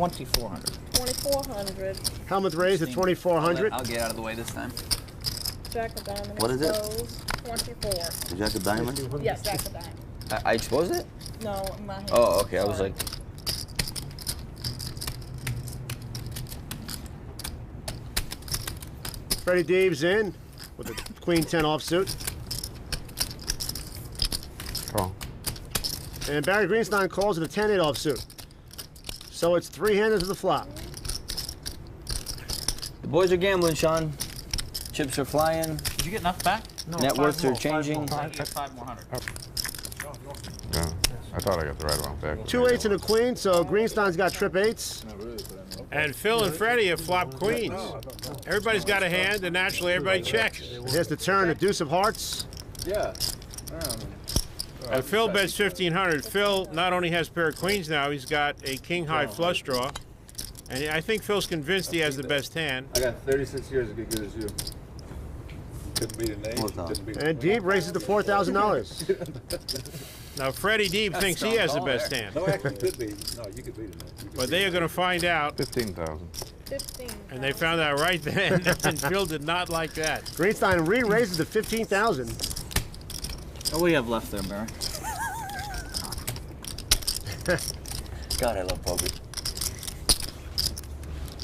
2,400. 2,400. Helmut raised at 2,400. I'll get out of the way this time. Jack of diamonds. What is it? Exposed. 24. The Jack of Diamonds? Yes, Jack of diamonds. I exposed it? No, in my hand. Oh, okay. I was Sorry. like, Freddie Deeb's in with the Queen 10 offsuit. Call. And Barry Greenstein calls it a 10-8 offsuit. So it's three-handed to the flop. the boys are gambling, Sean. Chips are flying. Did you get enough back? No, Net worths are changing. I get 5 more hundred. Yeah, I thought I got the right amount back. Two eights and a queen, so Greenstein's got trip eights. And Phil and Freddie have flopped queens. Everybody's got a hand, and naturally everybody checks. Here's the turn, a deuce of hearts. Yeah. And Phil bets 1,500. Phil not only has a pair of queens now, he's got a king-high flush draw. And I think Phil's convinced he has the best hand. I got 36 years to get good as you. Couldn't beat an eight. Couldn't beat And Deeb raises to $4,000. Now, Freddie Deeb thinks he has the best hand. No, actually, could be. No, you could beat it. But they are going to find out. 15,000. 15. And they found out right then, and Phil did not like that. Greenstein re-raises to 15,000. What do we have left there, Barry? God, I love poker.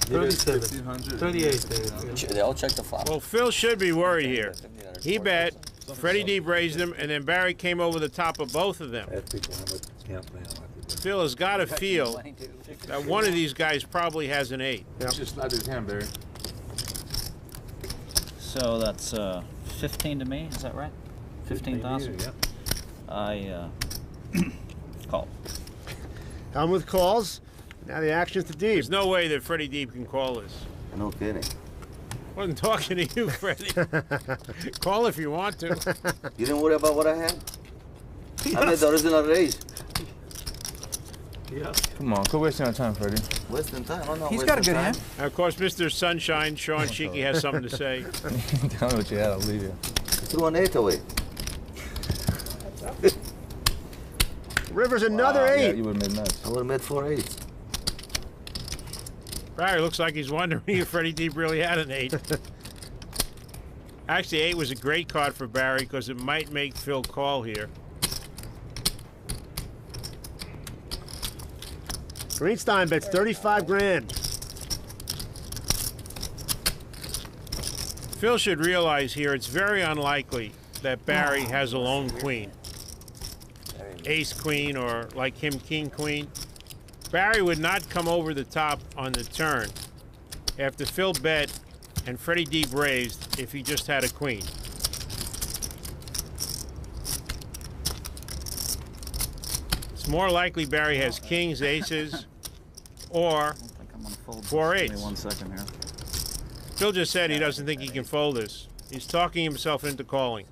37. 38. They all check the flop. Well, Phil should be worried here. He bet, Freddie Deeb raised him, and then Barry came over the top of both of them. Ask people how much can't play. Phil has got to feel that one of these guys probably has an 8. Just slide his hand, Barry. So that's 15 to me. Is that right? 15,000. Yeah. I call. Helmuth calls. Now the action's to There's Deeb. no way that Freddie Deeb can call this. No kidding. Wasn't talking to you, Freddie. Call if you want to. You didn't worry about what I had? I made the original raise. Come on, quit wasting our time, Freddie. Wasting time. I'm not He's wasting got a good time. hand. And of course, Mr. Sunshine, Sean Cheeky, has something to say. Tell me what you had, I'll leave you. Threw an 8 away. Rivers another Yeah, 8. you would have made nuts. I would have made 4 8s. Barry looks like he's wondering if Freddie Deeb really had an 8. Actually, 8 was a great card for Barry because it might make Phil call here. Greenstein bets 35 grand. Phil should realize here it's very unlikely that Barry has a lone queen. Ace queen or like him king queen. Barry would not come over the top on the turn after Phil bet and Freddie Deeb raised if he just had a queen. It's more likely Barry has kings, aces, or I think I'm gonna fold this. 4 Give me 8s. 1 second here. Phil just said he doesn't think he can fold this. He's talking himself into calling.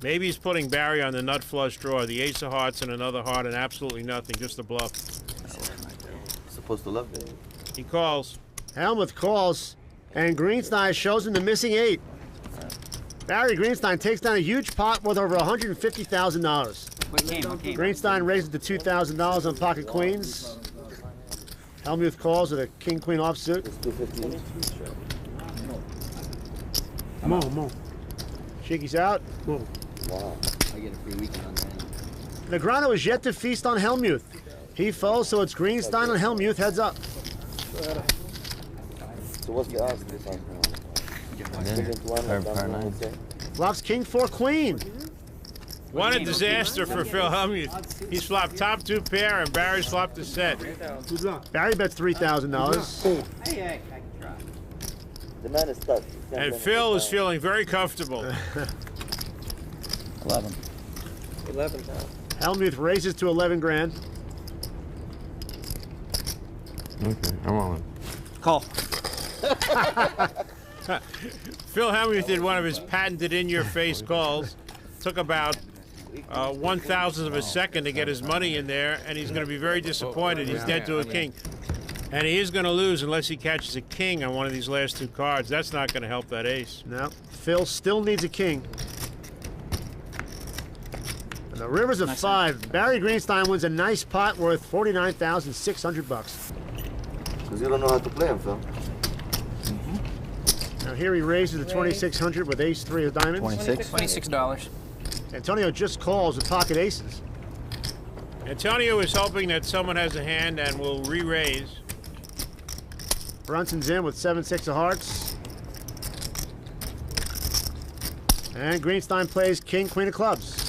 Maybe he's putting Barry on the nut flush draw, the ace of hearts and another heart and absolutely nothing, just a bluff. Supposed to love it. He calls. Helmuth calls, and Greenstein shows him the missing 8. Barry Greenstein takes down a huge pot worth over $150,000. What game? Greenstein raises to $2,000 on pocket queens. Helmuth calls with a king-queen offsuit. It's 250. Come on. Cheeky's out. Move. Wow. I get a free weekend on that. Negrano is yet to feast on Helmuth. He falls, so it's Greenstein and Helmuth heads up. So what's the odds this time? Flops king 4 queen. What a disaster for Phil Helmuth. He's flopped top 2 pair and Barry's flopped a set. Barry bets $3,000. The man is stuck. And Phil is feeling very comfortable. 11. 11,000. Helmuth raises to 11 grand. Okay, I'm on. Call. Phil Helmuth did one of his patented in-your-face calls. Took about 1/1000th of a second to get his money in there, and he's going to be very disappointed. He's dead to a king. And he is going to lose unless he catches a king on one of these last 2 cards. That's not going to help that ace. No, Phil still needs a king. And the river's a 5. Barry Greenstein wins a nice pot worth $49,600. Because you don't know how to play them, Phil. Now here he raises the 2,600 with ace-3 of diamonds. 26. $26. Antonio just calls with pocket aces. Antonio is hoping that someone has a hand and will re-raise. Brunson's in with 7-6 of hearts. And Greenstein plays king, queen of clubs.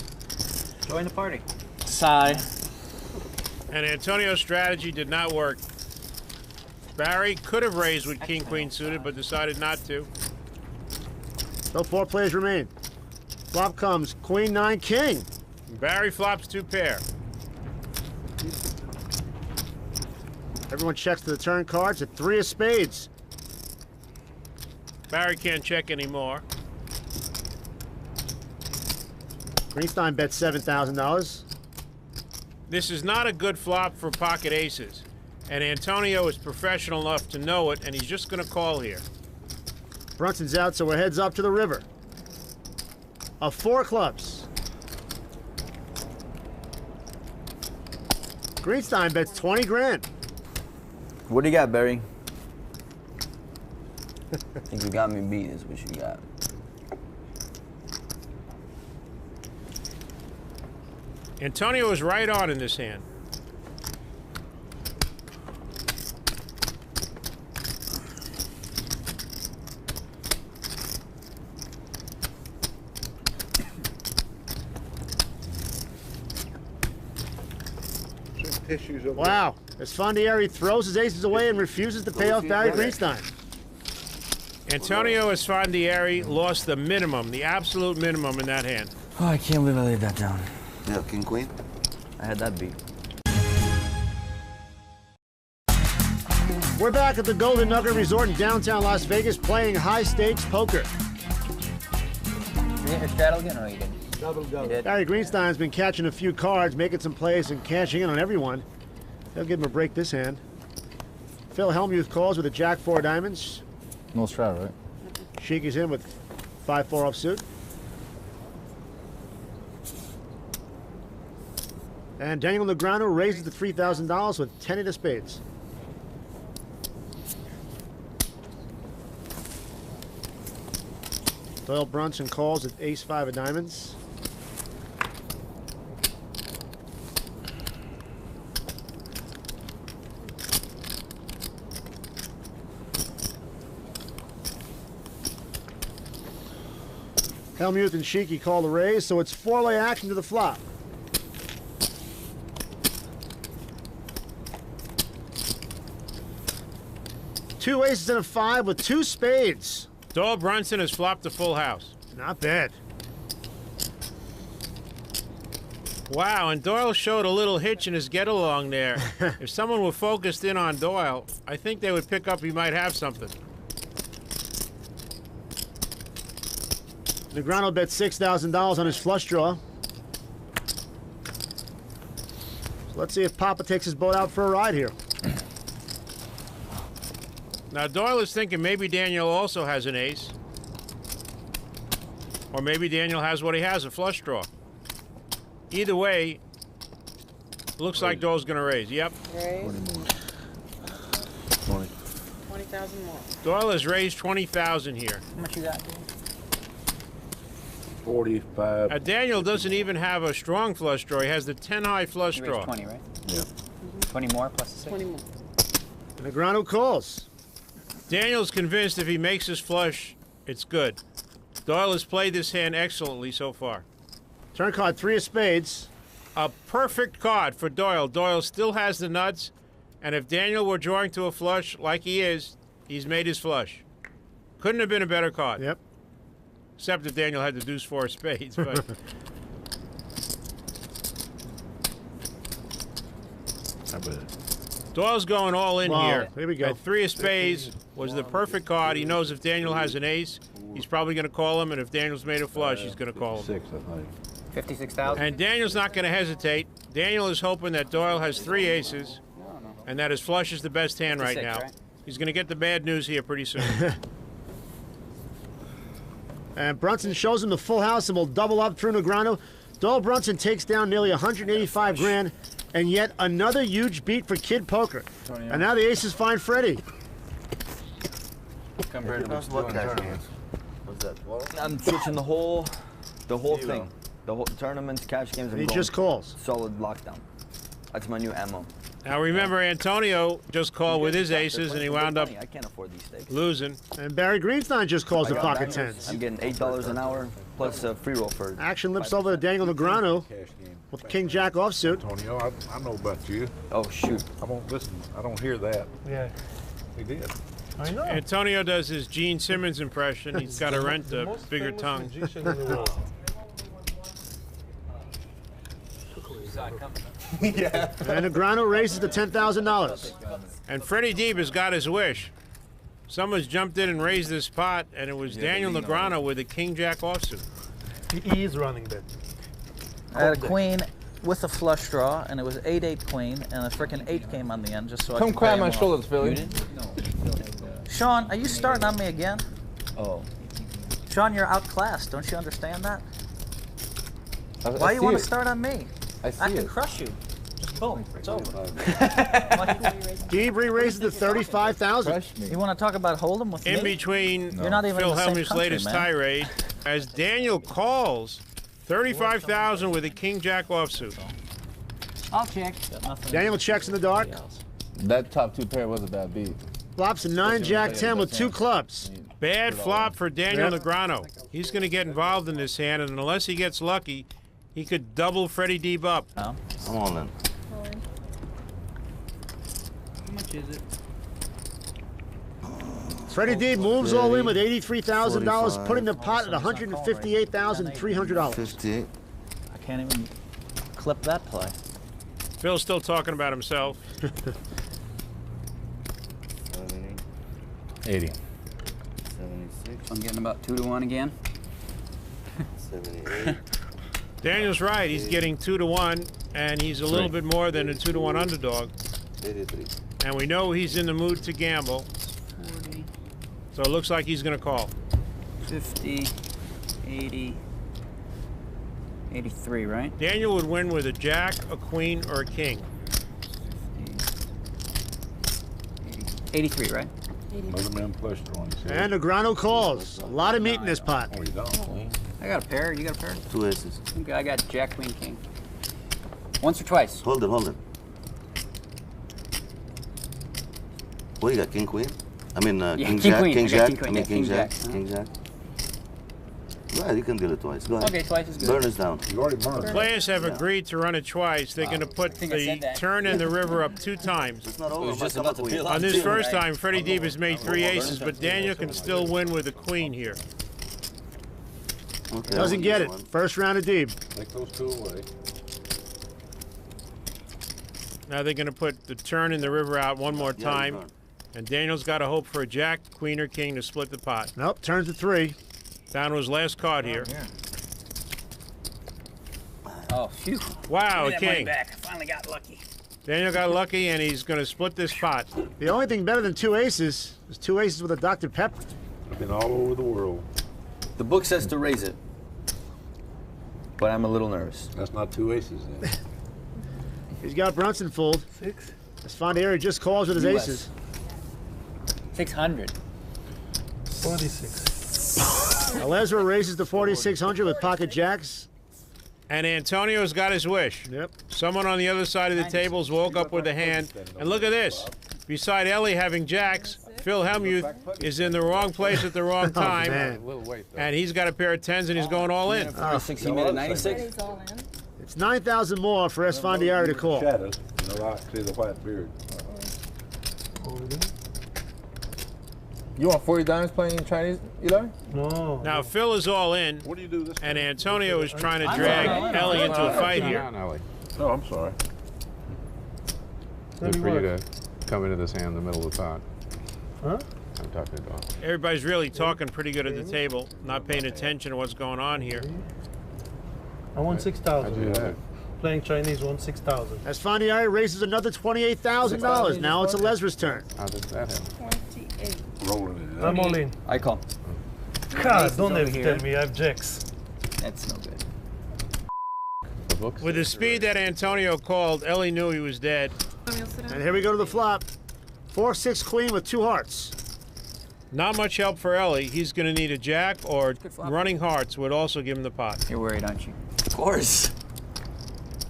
Join the party. Sigh. And Antonio's strategy did not work. Barry could have raised with king, queen suited, but decided not to. So 4 players remain. Flop comes queen, 9, king. Barry flops 2 pair. Everyone checks to the turn cards at 3 of spades. Barry can't check anymore. Greenstein bets $7,000. This is not a good flop for pocket aces. And Antonio is professional enough to know it, and he's just going to call here. Brunson's out, so we're heads up to the river. A 4 clubs. Greenstein bets 20 grand. What do you got, Barry? I think you got me beat is what you got. Antonio is right on in this hand. Tissues over Wow. Esfandiari throws his aces away and refuses to pay off Barry Greenstein. Antonio Esfandiari lost the minimum, the absolute minimum in that hand. Oh, I can't believe I laid that down. Yeah, king, queen. I had that beat. We're back at the Golden Nugget Resort in downtown Las Vegas playing high stakes poker. You get your straddle again, or you didn't? Double go. You did? Barry Greenstein's been catching a few cards, making some plays, and cashing in on everyone. They'll give him a break this hand. Phil Hellmuth calls with a jack-4 of diamonds. No strat, right? Sheiky's in with 5-4 offsuit. And Daniel Negreanu raises the $3,000 with 10 of spades. Doyle Brunson calls with ace-5 of diamonds. Hellmuth and Sheiky call the raise, so it's 4-lay action to the flop. Two aces and a 5 with 2 spades. Doyle Brunson has flopped a full house. Not bad. Wow, and Doyle showed a little hitch in his get-along there. If someone were focused in on Doyle, I think they would pick up he might have something. Negreanu bet $6,000 on his flush draw. So let's see if Papa takes his boat out for a ride here. Now, Doyle is thinking maybe Daniel also has an ace. Or maybe Daniel has what he has, a flush draw. Either way, looks like Doyle's going to raise. Yep. Raise 20. 20,000 more. Doyle has raised 20,000 here. How much you got? 45. Daniel doesn't even have a strong flush draw. He has the 10-high flush You draw. raised 20, right? Yeah. 20 more plus the 6? 20 more. Negreanu calls. Daniel's convinced if he makes his flush, it's good. Doyle has played this hand excellently so far. Turn card 3 of spades. A perfect card for Doyle. Doyle still has the nuts, and if Daniel were drawing to a flush like he is, he's made his flush. Couldn't have been a better card. Yep. Except that Daniel had the deuce 4 of spades. But How about it? Doyle's going all in Wow, here. here we go. At 3 of spades was the perfect card. He knows if Daniel has an ace, he's probably going to call him, and if Daniel's made a flush, he's going to call him. 6, I think. 56,000? And Daniel's not going to hesitate. Daniel is hoping that Doyle has 3 aces, and that his flush is the best hand right 56, now. right? He's going to get the bad news here pretty soon. And Brunson shows him the full house and will double up through Negreanu. Stoll Brunson takes down nearly 185 grand, and yet another huge beat for Kid Poker. And now the aces find Freddie. Compared to That's what cash games. What's that? 12? I'm switching the whole thing. The whole tournaments, cash games. And he just calls. Solid lockdown. That's my new ammo. Now remember, Antonio just called with his aces, and he wound up I can't afford these stakes. losing. And Barry Greenstein just calls I the got pocket bangers. tens. I'm getting $8 an hour plus a free roll for. Action lips over to Daniel Negreanu Cash game. with the King Jack offsuit. Antonio, I know about you. Oh shoot! I won't listen. I don't hear that. Yeah, He did. I know. Antonio does his Gene Simmons impression. He's got to rent a Most bigger famous tongue. magician in the world. And Negreanu raises to $10,000. And Freddie Deeb has got his wish. Someone's jumped in and raised this pot, and it was Daniel Negreanu with a King Jack offsuit. He is running that. I had a queen with a flush draw, and it was 8-8 queen, and a frickin' 8 came on the end just so I Come could cry pay on my him off. shoulders, Philly. You did? Sean, are you starting on me again? Oh. Sean, you're outclassed. Don't you understand that? I Why you see want to it. start on me? I see I can it. crush you. Just boom. It's over. Deeb raises to $35,000. Crush me. You want to talk about Hold'em with In me? between You're not even in Phil the same Hellmuth's country, latest man. tirade, as Daniel calls, 35,000 with a King Jack offsuit. I'll check. Got nothing. Daniel checks in the dark. That top two pair was a bad beat. Flops a 9 Jack 10 with 2 clubs. Bad flop for Daniel Yep. Negreanu. He's going to get involved in this hand, and unless he gets lucky, he could double Freddie Deeb up. No. I'm all in. How much is it? Freddie Deeb moves all in with $83,000, 45. putting the pot at $158,300. 58. I can't even clip that play. Phil's still talking about himself. 80. 76. I'm getting about 2 to 1 again. 78. Daniel's right. He's getting 2 to 1, and he's a little bit more than a 2 to 1 underdog. 83. And we know he's in the mood to gamble, 40, so it looks like he's going to call. 50, 80, 83, right? Daniel would win with a jack, a queen, or a king. 83, right? Another man plus drawing. And Negreanu calls. A lot of meat in this pot. Oh, you don't. I got a pair. You got a pair? 2 aces. Okay, I got Jack, Queen, King. Once or twice? Hold it, hold it. What you got? King Queen? I mean, Yeah, King King Jack. Queen. King I got Jack. King Queen, I mean, yeah, King King Jack. Jack. King Jack. Go ahead, you can deal it twice. Go ahead. Okay, twice is good. Burn us down. You already burned. Players have agreed to run it twice. They're going to put think I the said that. turn and the river up 2 times. It's not over. was just Come about up to with peel it. out. On this Two, first right? time, Freddie Deeb has made 3 aces, but Daniel can still win with a queen here. Okay, Doesn't get it. one. First round of Deeb. Take those 2 away. Now they're going to put the turn and the river out one more Yeah, you time, burn. and Daniel's got to hope for a jack, queen, or king to split the pot. Nope, turns to 3. Down to his last card here. Oh, phew. Wow, a Give me that money king. back. I finally got lucky. Daniel got lucky, and he's going to split this pot. The only thing better than 2 aces is 2 aces with a Dr. Pepper. I've been all over the world. The book says to raise it, but I'm a little nervous. That's not 2 aces then. He's got Brunson fooled. 6. Esfandieri just calls with his US. aces. 600. 46. Alezra raises to 4,600 with pocket jacks. And Antonio's got his wish. Yep. Someone on the other side of the tables woke up with a hand. And look at this. Beside Ellie having jacks, Phil Hellmuth is in the wrong place at the wrong time. Man. Little weight, though. And he's got a pair of 10s, and he's going all in. 46, he made it 96. Freddy's all in. It's 9,000 more for Esfandieri to call. Shadows. No, I see the white beard. You want 40 dimes playing Chinese, Eli? No. Now, Phil is all in, What do you do this and time? Antonio is trying to I'm drag all in. Ellie into a fight here. Down, Ellie. Oh, I'm sorry. Good for you to come into this hand in the middle of the pot. Huh? I'm talking to Don. Everybody's really talking pretty good at the table, not paying attention to what's going on here. I won How'd you do 6,000. that? Playing Chinese won 6,000. Esfandieri raises another $28,000. Now it's Alezra's turn. How did that happen? 28. Rolling it. I'm all in. I call. God, aces don't over ever here. tell me I have jacks. That's no good. books. With the speed that Antonio called, Ellie knew he was dead. And here we go to the flop. 4-6 queen with 2 hearts. Not much help for Ellie. He's going to need a jack, or running hearts would also give him the pot. You're worried, aren't you? Of course.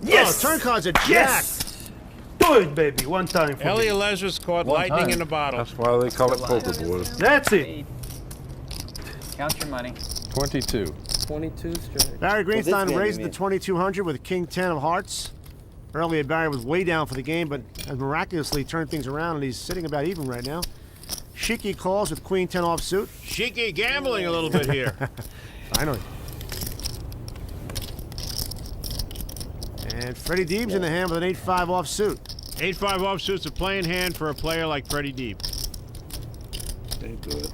Yes! Oh, turn card's a jack. Yes! Do it, baby. One time for Ellie me. Alezra's caught One lightning time. in a bottle. That's why they call it poker, boys. That's it. Count your money. 22. 22 straight. Barry Greenstein game, raised you the mean? 2200 with king 10 of hearts. Earlier, Barry was way down for the game, but has miraculously turned things around, and he's sitting about even right now. Shiki calls with queen 10 offsuit. Shiki gambling a little bit here. Finally. And Freddie Deeb's in the hand with an 8-5 offsuit. 8-5 offsuit's a playing hand for a player like Freddie Deeb. They do it.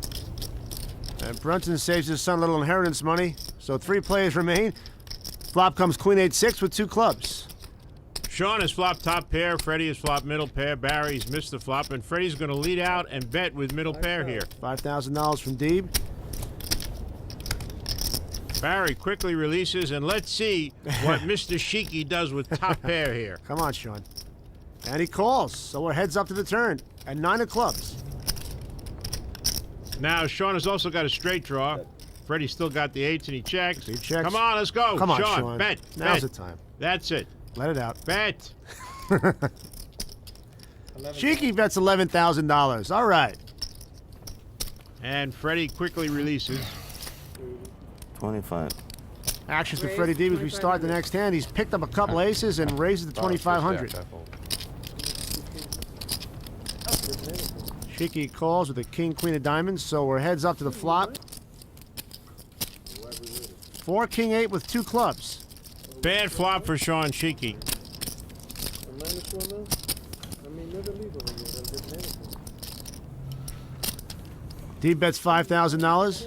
And Brunson saves his son a little inheritance money, so 3 players remain. Flop comes queen 8-6 with 2 clubs. Sean has flopped top pair, Freddie has flopped middle pair, Barry's missed the flop, and Freddie's going to lead out and bet with middle pair here. $5,000 from Deeb. Barry quickly releases, and let's see what Mr. Shiki does with top pair here. Come on, Sean. And he calls, so we're heads up to the turn at 9 of clubs. Now, Sean has also got a straight draw. Freddie's still got the 8s, and he checks. He checks. Come on, let's go. Come on, Sean. Bet. Now's bet. the time. That's it. Let it out. Bet. Shiki bets $11,000. All right. And Freddie quickly releases. 25. Actions for Freddie Deeb as we start the next hand. He's picked up a couple aces and raises the 2,500. Shiki calls with a king, queen of diamonds, so we're heads up to the flop. 4 king 8 with 2 clubs. Bad flop for Sean Shiki. Deeb bets $5,000.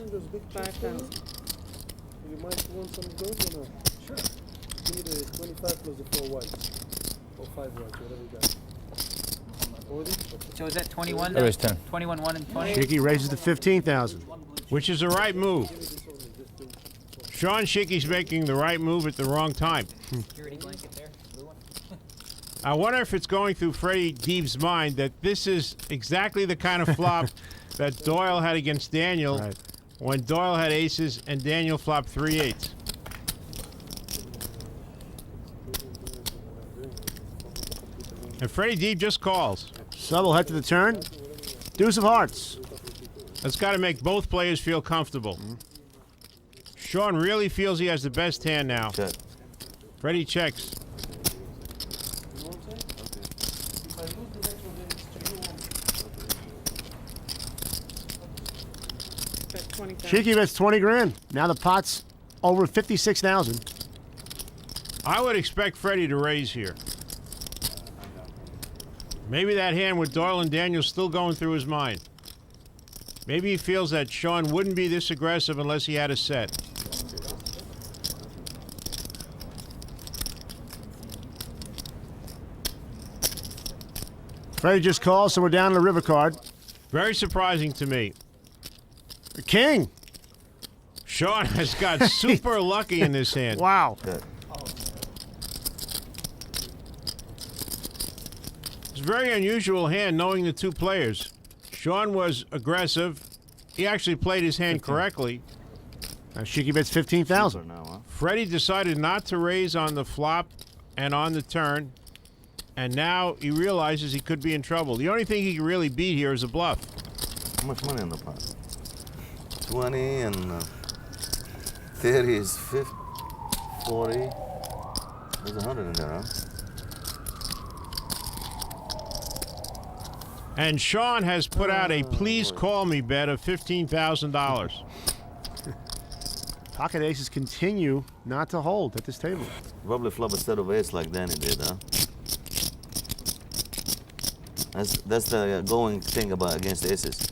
You might want some gold or not? Sure. Give me the 25 plus the 4 whites. Or 5 whites, whatever you got. 40? So is that 21? There is 10. 21, 1, and 20? Shiki raises to 15,000. Which is the right move. Sean Shiki's making the right move at the wrong time. Security blanket there. Blue one. I wonder if it's going through Freddie Deeb's mind that this is exactly the kind of flop that Doyle had against Daniel Right. when Doyle had aces and Daniel flopped 3 8s. And Freddie Deeb just calls. So we'll head to the turn. Deuce of hearts. That's got to make both players feel comfortable. Sean really feels he has the best hand now. Check. Freddie checks. Shiki bets 20 grand. Now the pot's over 56,000. I would expect Freddie to raise here. Maybe that hand with Doyle and Daniel still going through his mind. Maybe he feels that Sean wouldn't be this aggressive unless he had a set. Freddie just calls, so we're down to the river card. Very surprising to me. King. Sean has got super lucky in this hand. Wow. Check. It's a very unusual hand knowing the 2 players. Sean was aggressive. He actually played his hand correctly. Now Shiki bets 15,000. Now, huh? Freddie decided not to raise on the flop and on the turn. And now he realizes he could be in trouble. The only thing he can really beat here is a bluff. How much money in the pot? 20 and 30 is 50, 40. There's 100 in there, huh? And Sean has put out a please call me bet of $15,000. Pocket aces continue not to hold at this table. Probably flop a set of 8s like Danny did, huh? That's the going thing about against the aces.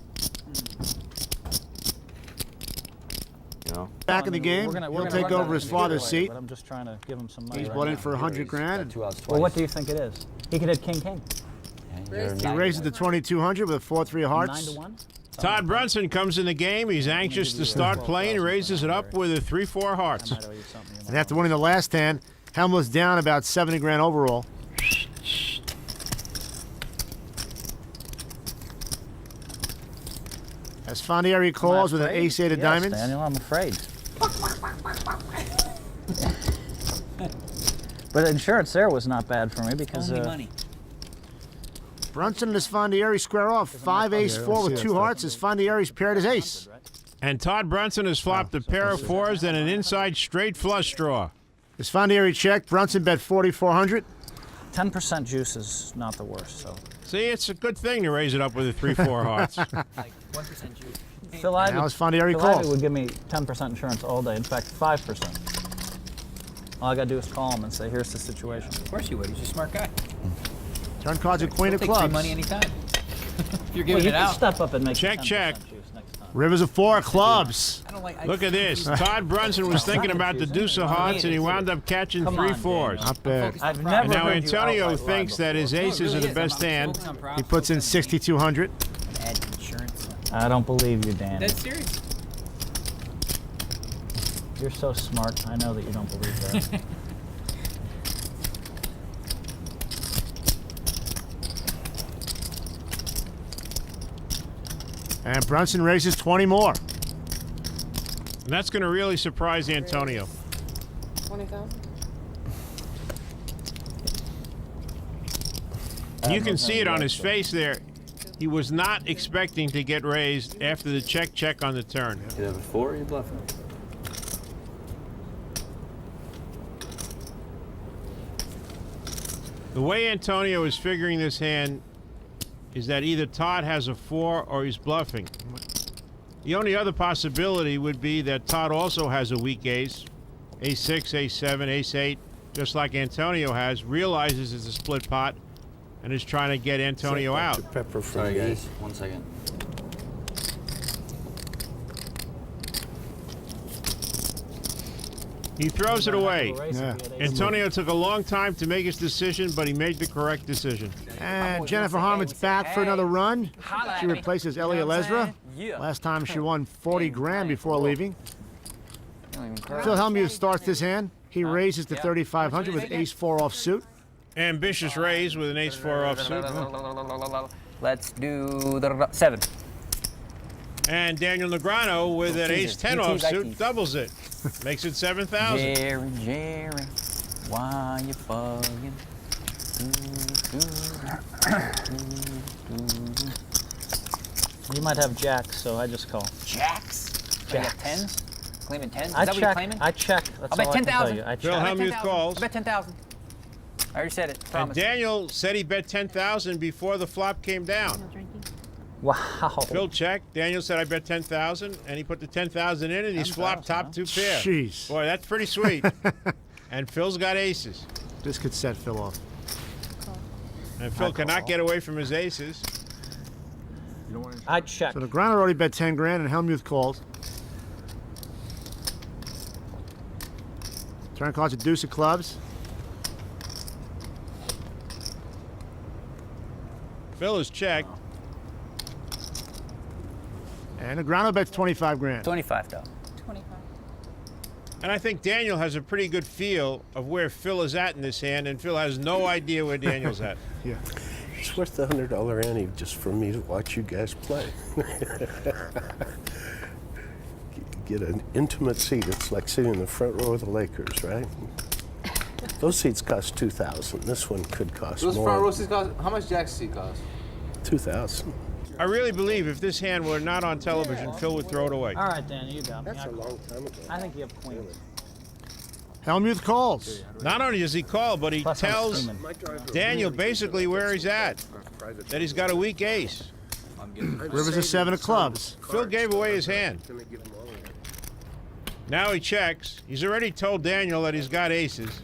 You know? Back in the game, he'll take over his father's seat. But I'm just trying to give him some money. He's right brought in now. for 100 grand. Two outs twice. Well, what do you think it is? He could hit king. He raises to 2,200 with a 4-3 of 9 hearts. to 1. Todd Brunson comes in the game. He's anxious to start playing. Raises it up with a 3-4 hearts. And after winning the last hand, Helmut's down about 70 grand overall. As Fondieri calls with an ace-8 of diamonds. Daniel, I'm afraid. But insurance there was not bad for me because Only money. Brunson and his Fondieri square off. 5 ace 4 with 2 hearts as Fondieri's paired his ace. And Todd Brunson has flopped a pair of 4s and an inside straight flush draw. As Fondieri checked, Brunson bet 4,400. 10% juice is not the worst. So See, it's a good thing to raise it up with a 3-4 hearts. Like 1% juice. Phil Ivey, Now as Fondieri Phil calls. Ivey would give me 10% insurance all day. In fact, 5%. All I gotta do is call him and say, "Here's the situation." Of course you would. He's a smart guy. Turn cards a queen He'll of take clubs. free money anytime. If you're Well, giving you it can out. step up and make Check, 10% check. juice next time. Rivers of 4 clubs. I don't like. Look at this. Todd Brunson was thinking about the deuce of hearts, and he wound up catching Come 3 on, 4s. Not bad. I've And never now heard you Antonio outright lie thinks that his before. aces are the best hand. He puts in 6,200. Add insurance. I don't believe you, Dan. That's serious. You're so smart. I know that you don't believe that. And Brunson raises 20 more. And that's going to really surprise Antonio. 20,000. You can see it on his face there. He was not expecting to get raised after the check on the turn. You have a 4 or you bluffing? The way Antonio is figuring this hand is that either Todd has a 4 or he's bluffing. The only other possibility would be that Todd also has a weak ace, ace 6, ace 7, ace 8, just like Antonio has, realizes it's a split pot, and is trying to get Antonio out. Pepper for Sorry, me. guys. 1 second. He throws it away. Yeah. Antonio took a long time to make his decision, but he made the correct decision. And Jennifer Harmon's back for another run. She replaces Ellie Lesra. Last time she won 40 grand before leaving. Phil Hellmuth starts this hand. He raises to 3,500 with ace 4 off suit. Ambitious raise with an ace 4 offsuit. Let's do the 7. And Daniel Negreanu with an ace 10 offsuit doubles it. Makes it 7,000. Jerry, why you bugging? You might have jacks, so I just call. Jacks? You got 10s? Claiming 10s? Is I that what you're check. claiming? I check. That's I'll bet all I can tell 10,000. you. I Phil check. Hellmuth calls. I bet 10,000. I already said it. And Promise. Daniel said he bet 10,000 before the flop came down. Wow. Phil checked. Daniel said I bet 10,000, and he put the 10,000 in, and he's flopped top 2 pair. Jeez. Boy, that's pretty sweet. And Phil's got aces. This could set Phil off. And Phil cannot get away from his aces. I check. So Negreanu already bet 10 grand and Hellmuth calls. Turn calls a deuce of clubs. Phil is checked. And Negreanu bets 25 grand. 25 though. 25. And I think Daniel has a pretty good feel of where Phil is at in this hand, and Phil has no idea where Daniel's at. Yeah. It's worth the $100 ante just for me to watch you guys play. Get an intimate seat. It's like sitting in the front row of the Lakers, right? Those seats cost $2,000. This one could cost Those more. front row seats cost, how much jack seat cost? $2,000. I really believe if this hand were not on television, Phil would throw it away. All right, Dan, you got me. That's a long time ago. I think you have queen. Hellmuth calls. Not only does he call, but he Plus I'm tells screaming. Daniel basically where he's at, that he's got a weak ace. Rivers a 7 of clubs. Phil gave away his hand. Now he checks. He's already told Daniel that he's got aces.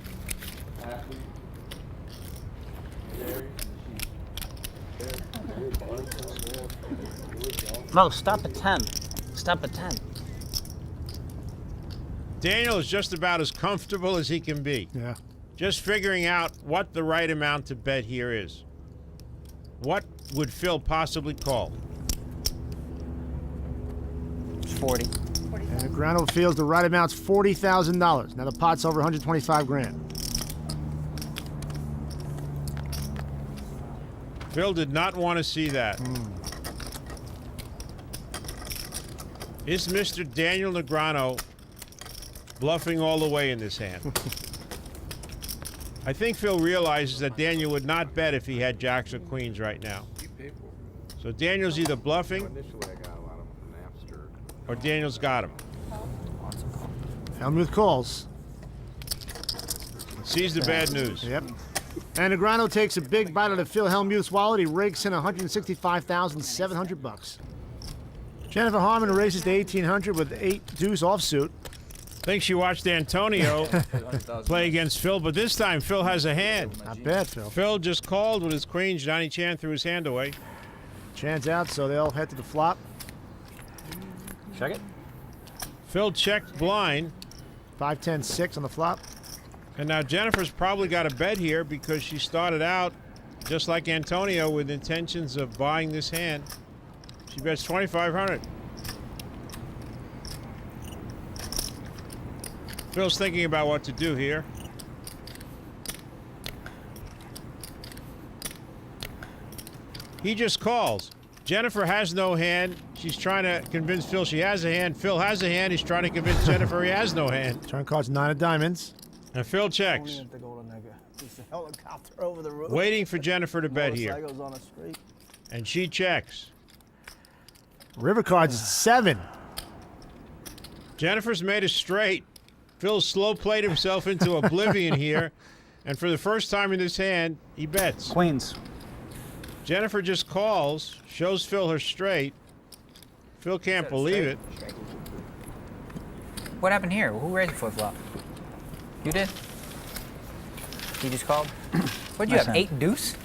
No, stop at 10. Stop at 10. Daniel is just about as comfortable as he can be. Yeah. Just figuring out what the right amount to bet here is. What would Phil possibly call? It's 40. And Negreanu feels the right amount's $40,000. Now the pot's over 125 grand. Phil did not want to see that. Is Mr. Daniel Negreanu bluffing all the way in this hand? I think Phil realizes that Daniel would not bet if he had jacks or queens right now. So Daniel's either bluffing or Daniel's got him. Hellmuth calls. Sees the bad news. Yep. And Negreanu takes a big bite out of Phil Hellmuth's wallet. He rakes in $165,700. Jennifer Harmon raises to 1,800 with 8 deuce offsuit. Think she watched Antonio play against Phil, but this time Phil has a hand. Not bad, Phil. Phil just called with his queen. Johnny Chan threw his hand away. Chan's out, so they'll head to the flop. Check it. Phil checked blind. 5-10-6 on the flop. And now Jennifer's probably got a bet here because she started out just like Antonio with intentions of buying this hand. She bets 2,500. Phil's thinking about what to do here. He just calls. Jennifer has no hand. She's trying to convince Phil she has a hand. Phil has a hand. He's trying to convince Jennifer he has no hand. Turn card's 9 of diamonds. And Phil checks. Helicopter over the roof. Waiting for Jennifer to bet here. Motorcycles on a street. And she checks. River card's 7. Jennifer's made a straight. Phil slow played himself into oblivion here. And for the first time in this hand, he bets. Queens. Jennifer just calls, shows Phil her straight. Phil can't believe it. What happened here? Who raised the flip flop? You did? He just called? What'd you have? 8 deuce?